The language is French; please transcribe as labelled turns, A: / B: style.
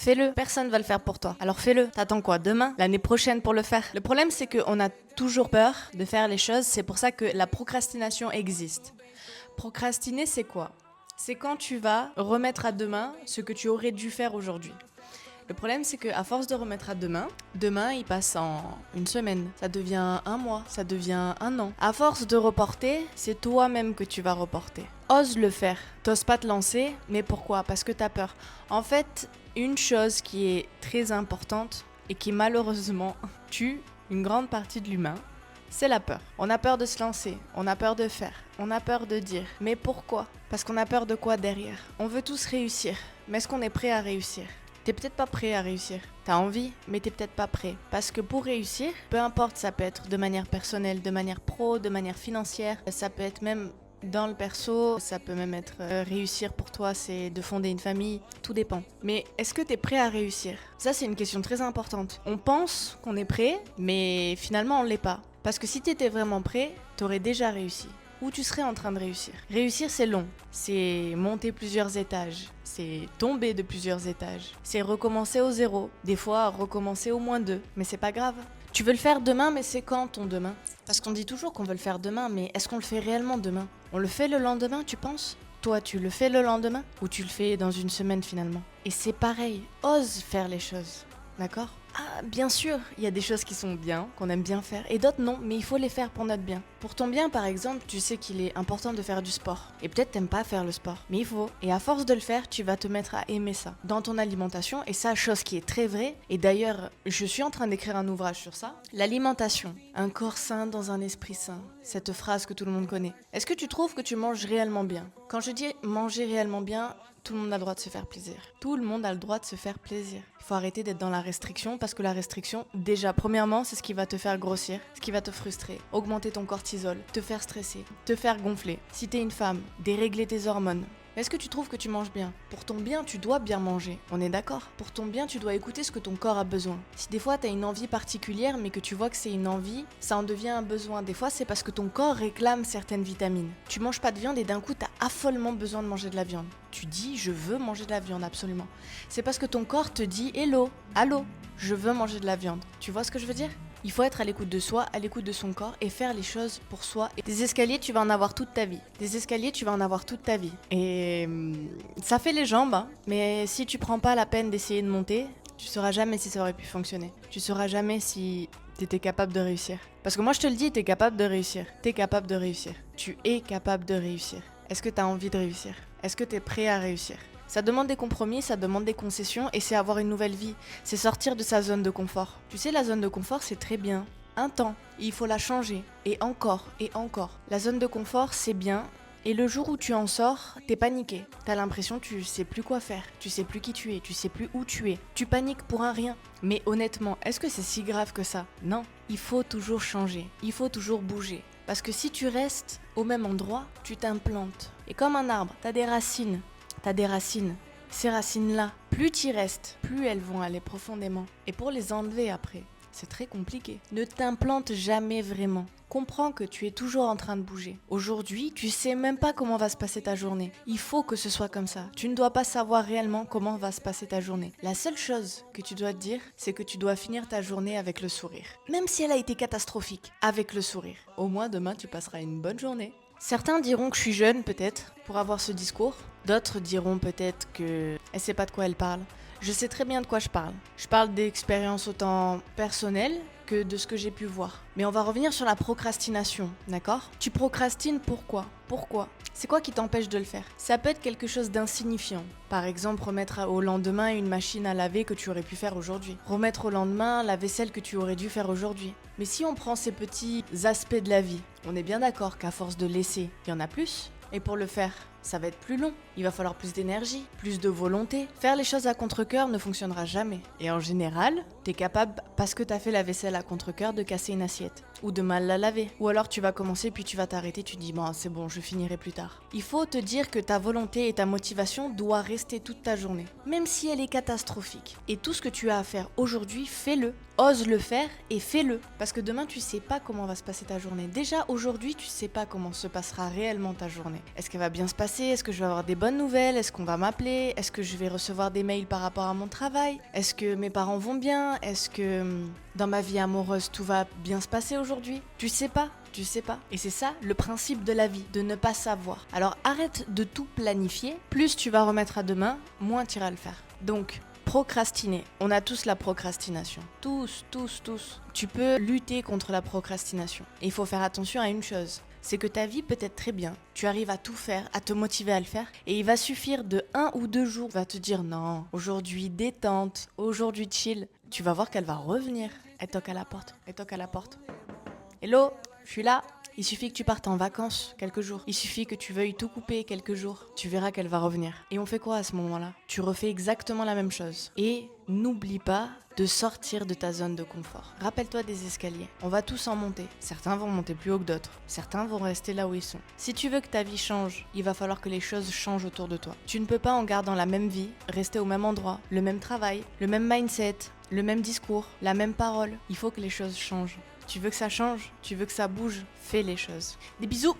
A: Fais-le, personne va le faire pour toi. Alors fais-le. T'attends quoi, demain, l'année prochaine pour le faire? Le problème, c'est qu'on a toujours peur de faire les choses, c'est pour ça que la procrastination existe. Procrastiner, c'est quoi? C'est quand tu vas remettre à demain ce que tu aurais dû faire aujourd'hui. Le problème, c'est qu'à force de remettre à demain, demain, il passe en une semaine. Ça devient un mois, ça devient un an. À force de reporter, c'est toi-même que tu vas reporter. Ose le faire. T'oses pas te lancer, mais pourquoi? Parce que t'as peur. En fait, une chose qui est très importante et qui malheureusement tue une grande partie de l'humain, c'est la peur. On a peur de se lancer, on a peur de faire, on a peur de dire. Mais pourquoi? Parce qu'on a peur de quoi derrière? On veut tous réussir, mais est-ce qu'on est prêt à réussir? T'es peut-être pas prêt à réussir. T'as envie, mais t'es peut-être pas prêt. Parce que pour réussir, peu importe, ça peut être de manière personnelle, de manière pro, de manière financière, ça peut être même dans le perso, ça peut même être réussir pour toi, c'est de fonder une famille, tout dépend. Mais est-ce que t'es prêt à réussir? Ça, c'est une question très importante. On pense qu'on est prêt, mais finalement, on l'est pas. Parce que si t'étais vraiment prêt, t'aurais déjà réussi. Ou tu serais en train de réussir. Réussir, c'est long. C'est monter plusieurs étages. C'est tomber de plusieurs étages. C'est recommencer au zéro. Des fois, recommencer au -2. Mais c'est pas grave. Tu veux le faire demain, mais c'est quand ton demain? Parce qu'on dit toujours qu'on veut le faire demain, mais est-ce qu'on le fait réellement demain? On le fait le lendemain, tu penses? Toi, tu le fais le lendemain? Ou tu le fais dans une semaine finalement? Et c'est pareil. Ose faire les choses. D'accord? Ah, bien sûr, il y a des choses qui sont bien, qu'on aime bien faire, et d'autres non, mais il faut les faire pour notre bien. Pour ton bien, par exemple, tu sais qu'il est important de faire du sport. Et peut-être t'aimes pas faire le sport, mais il faut. Et à force de le faire, tu vas te mettre à aimer ça. Dans ton alimentation, et ça, chose qui est très vraie, et d'ailleurs, je suis en train d'écrire un ouvrage sur ça, l'alimentation. Un corps sain dans un esprit sain. Cette phrase que tout le monde connaît. Est-ce que tu trouves que tu manges réellement bien? Quand je dis manger réellement bien, tout le monde a le droit de se faire plaisir. Tout le monde a le droit de se faire plaisir. Il faut arrêter d'être dans la restriction parce que la restriction, déjà, premièrement, c'est ce qui va te faire grossir, ce qui va te frustrer, augmenter ton cortisol, te faire stresser, te faire gonfler. Si t'es une femme, dérégler tes hormones. Est-ce que tu trouves que tu manges bien? Pour ton bien, tu dois bien manger. On est d'accord? Pour ton bien, tu dois écouter ce que ton corps a besoin. Si des fois t'as une envie particulière, mais que tu vois que c'est une envie, ça en devient un besoin. Des fois, c'est parce que ton corps réclame certaines vitamines. Tu manges pas de viande et d'un coup, t'as affolement besoin de manger de la viande. Tu dis, je veux manger de la viande, absolument. C'est parce que ton corps te dit, hello, allô, je veux manger de la viande. Tu vois ce que je veux dire? Il faut être à l'écoute de soi, à l'écoute de son corps et faire les choses pour soi. Et des escaliers, tu vas en avoir toute ta vie. Des escaliers, tu vas en avoir toute ta vie. Et ça fait les jambes, hein. Mais si tu prends pas la peine d'essayer de monter, tu sauras jamais si ça aurait pu fonctionner. Tu sauras jamais si t'étais capable de réussir. Parce que moi, je te le dis, t'es capable de réussir. T'es capable de réussir. Tu es capable de réussir. Est-ce que t'as envie de réussir? Est-ce que t'es prêt à réussir? Ça demande des compromis, ça demande des concessions et c'est avoir une nouvelle vie. C'est sortir de sa zone de confort. Tu sais, la zone de confort, c'est très bien. Un temps, il faut la changer. Et encore, et encore. La zone de confort, c'est bien. Et le jour où tu en sors, t'es paniqué. T'as l'impression que tu sais plus quoi faire. Tu sais plus qui tu es. Tu sais plus où tu es. Tu paniques pour un rien. Mais honnêtement, est-ce que c'est si grave que ça? Non. Il faut toujours changer. Il faut toujours bouger. Parce que si tu restes au même endroit, tu t'implantes. Et comme un arbre, t'as des racines. T'as des racines. Ces racines-là, plus t'y restes, plus elles vont aller profondément. Et pour les enlever après, c'est très compliqué. Ne t'implante jamais vraiment. Comprends que tu es toujours en train de bouger. Aujourd'hui, tu sais même pas comment va se passer ta journée. Il faut que ce soit comme ça. Tu ne dois pas savoir réellement comment va se passer ta journée. La seule chose que tu dois te dire, c'est que tu dois finir ta journée avec le sourire. Même si elle a été catastrophique, avec le sourire. Au moins demain, tu passeras une bonne journée. Certains diront que je suis jeune peut-être pour avoir ce discours. D'autres diront peut-être que elle sait pas de quoi elle parle. Je sais très bien de quoi je parle. Je parle d'expériences autant personnelles que de ce que j'ai pu voir. Mais on va revenir sur la procrastination, d'accord? Tu procrastines pourquoi? Pourquoi? C'est quoi qui t'empêche de le faire? Ça peut être quelque chose d'insignifiant. Par exemple, remettre au lendemain une machine à laver que tu aurais pu faire aujourd'hui. Remettre au lendemain la vaisselle que tu aurais dû faire aujourd'hui. Mais si on prend ces petits aspects de la vie, on est bien d'accord qu'à force de laisser, il y en a plus. Et pour le faire, ça va être plus long. Il va falloir plus d'énergie, plus de volonté. Faire les choses à contre-cœur ne fonctionnera jamais. Et en général, t'es capable, parce que t'as fait la vaisselle à contre-cœur, de casser une assiette. Ou de mal la laver. Ou alors tu vas commencer puis tu vas t'arrêter, tu te dis bon c'est bon, je finirai plus tard. Il faut te dire que ta volonté et ta motivation doivent rester toute ta journée. Même si elle est catastrophique. Et tout ce que tu as à faire aujourd'hui, fais-le. Ose le faire et fais-le. Parce que demain tu sais pas comment va se passer ta journée. Déjà aujourd'hui tu sais pas comment se passera réellement ta journée. Est-ce qu'elle va bien se passer? passer? Est-ce que je vais avoir des bonnes nouvelles? Est-ce qu'on va m'appeler? Est-ce que je vais recevoir des mails par rapport à mon travail? Est-ce que mes parents vont bien? Est-ce que dans ma vie amoureuse tout va bien se passer aujourd'hui? Tu sais pas. Tu sais pas. Et c'est ça le principe de la vie, de ne pas savoir. Alors arrête de tout planifier. Plus tu vas remettre à demain, moins tu iras le faire. Donc, procrastiner. On a tous la procrastination. Tous. Tu peux lutter contre la procrastination. Et il faut faire attention à une chose. C'est que ta vie peut être très bien. Tu arrives à tout faire, à te motiver à le faire. Et il va suffire de 1 ou 2 jours. Tu vas te dire non, aujourd'hui détente, aujourd'hui chill. Tu vas voir qu'elle va revenir. Elle toque à la porte. Hello, je suis là. Il suffit que tu partes en vacances quelques jours. Il suffit que tu veuilles tout couper quelques jours. Tu verras qu'elle va revenir. Et on fait quoi à ce moment-là? Tu refais exactement la même chose. Et n'oublie pas de sortir de ta zone de confort. Rappelle-toi des escaliers. On va tous en monter. Certains vont monter plus haut que d'autres. Certains vont rester là où ils sont. Si tu veux que ta vie change, il va falloir que les choses changent autour de toi. Tu ne peux pas, en gardant la même vie, rester au même endroit, le même travail, le même mindset, le même discours, la même parole. Il faut que les choses changent. Tu veux que ça change? Tu veux que ça bouge? Fais les choses. Des bisous!